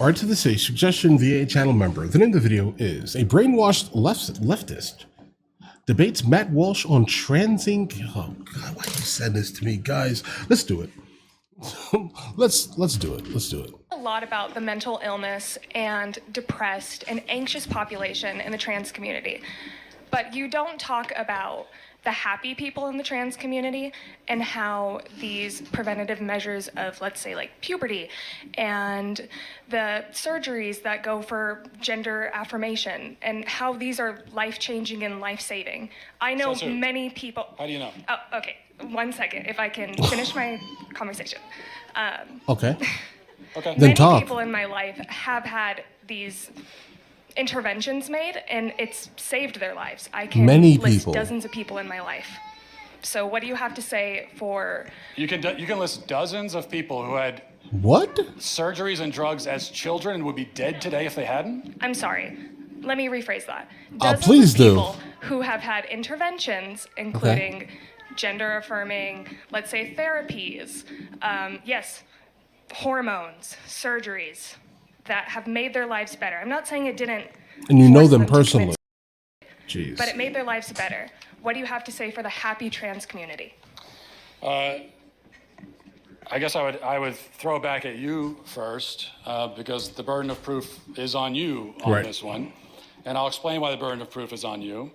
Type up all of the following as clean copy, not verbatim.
Alright, to this a suggestion via a channel member. The name of the video is A Brainwashed Leftist Debates Matt Walsh on transing. Oh God, why you send this to me, guys? Let's do it. let's do it. Let's do it. A lot about the mental illness and depressed and anxious population in the trans community, but you don't talk about the happy people in the trans community and how these preventative measures of, let's say, like puberty and the surgeries that go for gender affirmation and how these are life-changing and life-saving. I know many people. How do you know? Oh, okay. 1 second, if I can finish my conversation. Okay. Okay. Then Many talk. people in my life have had these interventions made, and it's saved their lives. I can Many list people. dozens of people in my life. So what do you have to say for... You can list dozens of people who had What? surgeries and drugs as children and would be dead today if they hadn't? I'm sorry. Let me rephrase that. Please of do. people who have had interventions, including gender affirming, let's say therapies, yes, hormones, surgeries, that have made their lives better. I'm not saying it didn't. And you know force them to commit personally. Jeez. but it made their lives better. What do you have to say for the happy trans community? I guess I would throw back at you first because the burden of proof is on you on Right. this one. And I'll explain why the burden of proof is on you.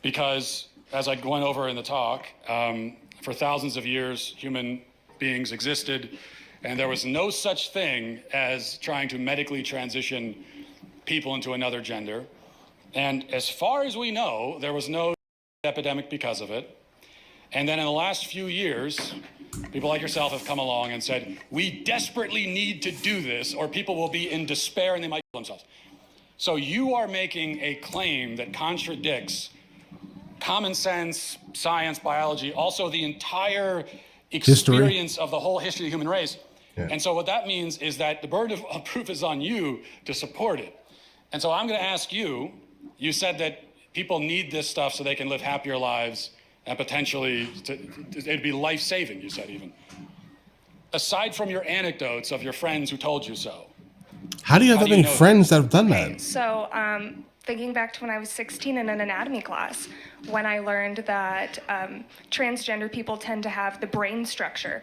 Because as I went over in the talk, for thousands of years, human beings existed, and there was no such thing as trying to medically transition people into another gender. And as far as we know, there was no epidemic because of it. And then in the last few years, people like yourself have come along and said, we desperately need to do this or people will be in despair and they might kill themselves. So you are making a claim that contradicts common sense, science, biology, also the entire experience of the whole history of the human race. Yeah. And so what that means is that the burden of proof is on you to support it. And so I'm going to ask you, you said that people need this stuff so they can live happier lives and potentially it'd be life-saving, you said even. Aside from your anecdotes of your friends who told you so. How do you have that many friends that have done that? So, thinking back to when I was 16 in an anatomy class, when I learned that transgender people tend to have the brain structure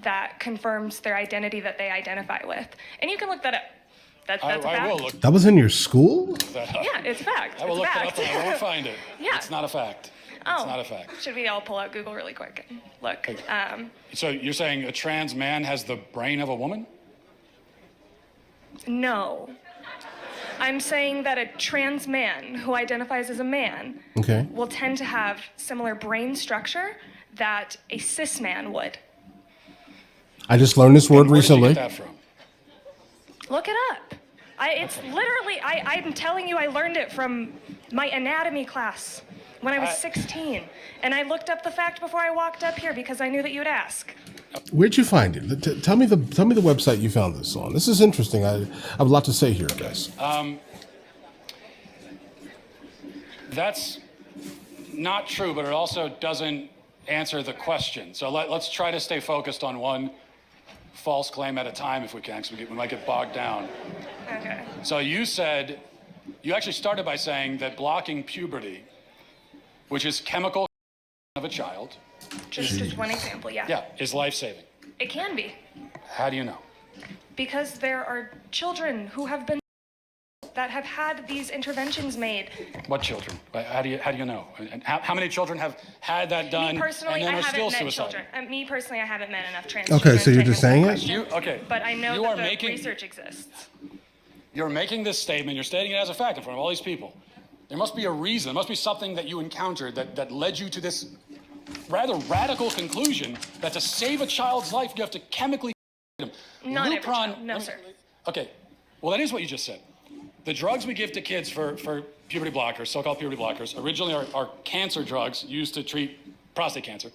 that confirms their identity that they identify with. And you can look that up. That's a fact. I will look That was in your school? that up. Yeah, it's a fact. I will It's look a that up fact. and I won't find it. Yeah. It's not a fact. Oh. It's not a fact. Should we all pull out Google really quick and look? So you're saying a trans man has the brain of a woman? No. I'm saying that a trans man who identifies as a man Okay. will tend to have similar brain structure that a cis man would. I just learned this word Where did you recently. get that from? Look it up. It's literally, I'm telling you, I learned it from my anatomy class when I was 16. And I looked up the fact before I walked up here because I knew that you would ask. Where'd you find it? Tell me the website you found this on. This is interesting. I have a lot to say here, guys. That's not true, but it also doesn't answer the question. So let's try to stay focused on one false claim at a time if we can, because we might get bogged down. Okay. So you said, you actually started by saying that blocking puberty, which is chemical of a child, Just one example, yeah. is life-saving. It can be. How do you know? Because there are children who have been that have had these interventions made. What children? How do you know? And how many children have had that done Me personally, and then I are still haven't met suicidal? children. Me personally, I haven't met enough trans Okay, children so you're to just answer saying that it? question. But I know You that are the making- research exists. You're making this statement, you're stating it as a fact in front of all these people. There must be a reason, there must be something that you encountered that led you to this rather radical conclusion that to save a child's life, you have to chemically them. Not every child. No, sir. Okay, well that is what you just said. The drugs we give to kids for puberty blockers, so-called puberty blockers, originally are cancer drugs used to treat prostate cancer.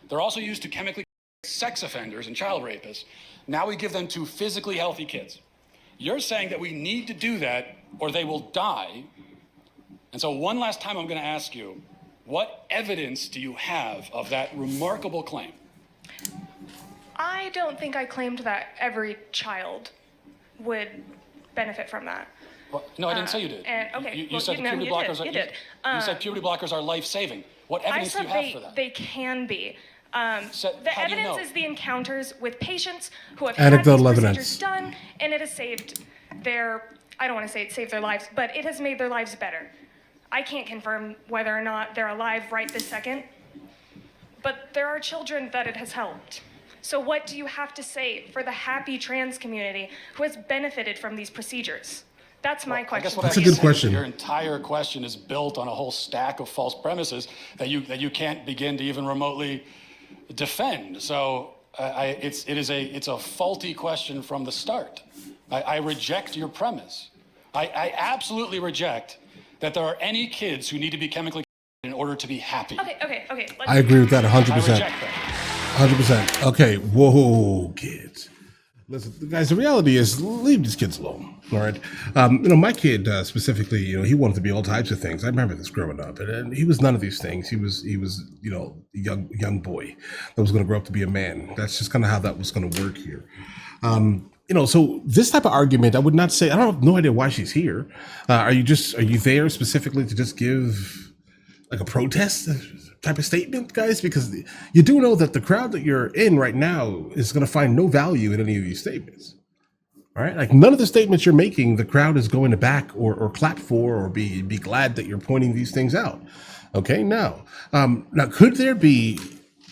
They're also used to chemically sex offenders and child rapists. Now we give them to physically healthy kids. You're saying that we need to do that or they will die. And so one last time I'm going to ask you, what evidence do you have of that remarkable claim? I don't think I claimed that every child would benefit from that. Well, no, I didn't say you did. Okay, You well, said no, puberty you blockers. did, you did. You said puberty blockers are life-saving. What evidence do you have for that? They can be. So The how do you evidence know? is the encounters with patients who have Anecdotal had these evidence. procedures done, and it has saved their, I don't want to say it saved their lives, but it has made their lives better. I can't confirm whether or not they're alive right this second, but there are children that it has helped. So what do you have to say for the happy trans community who has benefited from these procedures? That's my question. I guess what That's I a would good say question. is your entire question is built on a whole stack of false premises that you can't begin to even remotely defend. So it's a faulty question from the start. I reject your premise. I absolutely reject that there are any kids who need to be chemically in order to be happy. Okay. I agree with that 100%. I reject that. 100%. Okay, whoa, kids. Listen, guys, the reality is, leave these kids alone, all right? My kid specifically, he wanted to be all types of things. I remember this growing up, and he was none of these things. He was, a young boy that was going to grow up to be a man. That's just kind of how that was going to work here. So this type of argument, I would not say, I have no idea why she's here. Are you there specifically to just give like a protest type of statement, guys? Because you do know that the crowd that you're in right now is going to find no value in any of these statements. All right, like none of the statements you're making, the crowd is going to back or clap for or be glad that you're pointing these things out. Okay, now could there be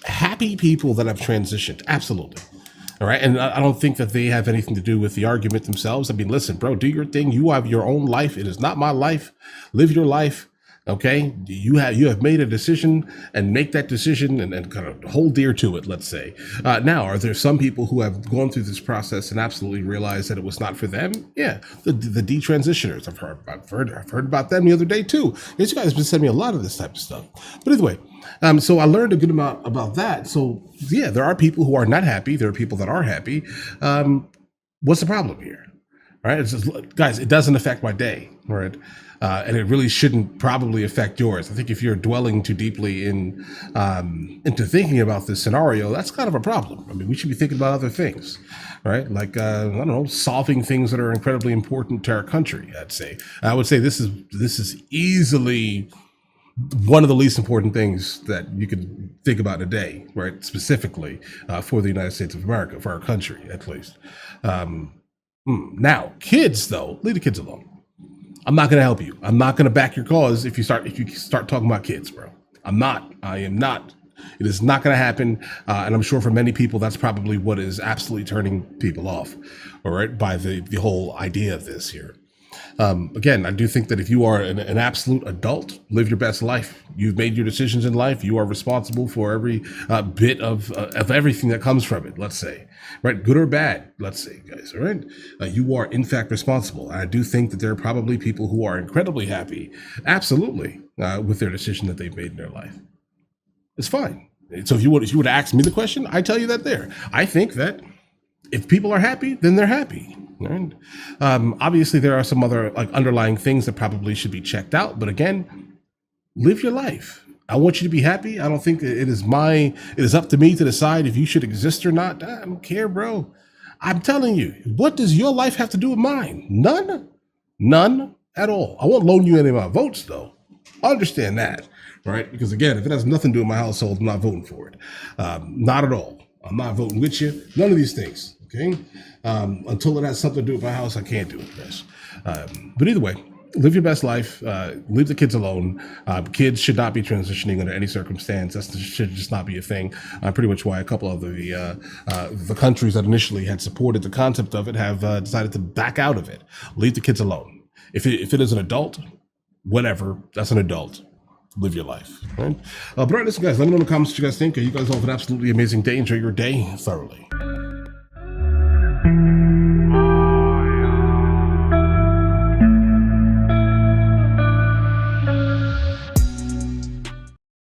happy people that have transitioned? Absolutely. All right, and I don't think that they have anything to do with the argument themselves. I mean, listen, bro, do your thing. You have your own life. It is not my life. Live your life. Okay, you have made a decision, and make that decision and kind of hold dear to it, let's say. Now, are there some people who have gone through this process and absolutely realized that it was not for them? Yeah, the detransitioners. I've heard about them the other day too. These guys have been sending me a lot of this type of stuff. But anyway, so I learned a good amount about that. So yeah, there are people who are not happy. There are people that are happy. What's the problem here? Right? It's just, guys, it doesn't affect my day, right? And it really shouldn't probably affect yours. I think if you're dwelling too deeply into thinking about this scenario, that's kind of a problem. I mean, we should be thinking about other things, right? Like, I don't know, solving things that are incredibly important to our country, I'd say. I would say this is easily one of the least important things that you can think about a day, right? Specifically for the United States of America, for our country, at least. Now, kids, though, leave the kids alone. I'm not going to help you. I'm not going to back your cause if you start talking about kids, bro. I am not. It is not going to happen. And I'm sure for many people, that's probably what is absolutely turning people off, all right, by the whole idea of this here. Again, I do think that if you are an absolute adult, live your best life. You've made your decisions in life. You are responsible for every bit of everything that comes from it, let's say, right? Good or bad, let's say, guys, all right? You are, in fact, responsible. And I do think that there are probably people who are incredibly happy, absolutely, with their decision that they've made in their life. It's fine. So if you would ask me the question, I tell you that there. I think that if people are happy, then they're happy. Right? Obviously, there are some other underlying things that probably should be checked out. But again, live your life. I want you to be happy. I don't think it is up to me to decide if you should exist or not. I don't care, bro. I'm telling you, what does your life have to do with mine? None at all. I won't loan you any of my votes, though. I understand that, right? Because again, if it has nothing to do with my household, I'm not voting for it. Not at all. I'm not voting with you. None of these things. Okay. Until it has something to do with my house, I can't do it, guys. But either way, live your best life. Leave the kids alone. Kids should not be transitioning under any circumstance. That should just not be a thing. Pretty much why a couple of the countries that initially had supported the concept of it have decided to back out of it. Leave the kids alone. If it is an adult, whatever, that's an adult. Live your life. Right? But all right, listen, guys, let me know in the comments what you guys think. You guys all have an absolutely amazing day. Enjoy your day thoroughly.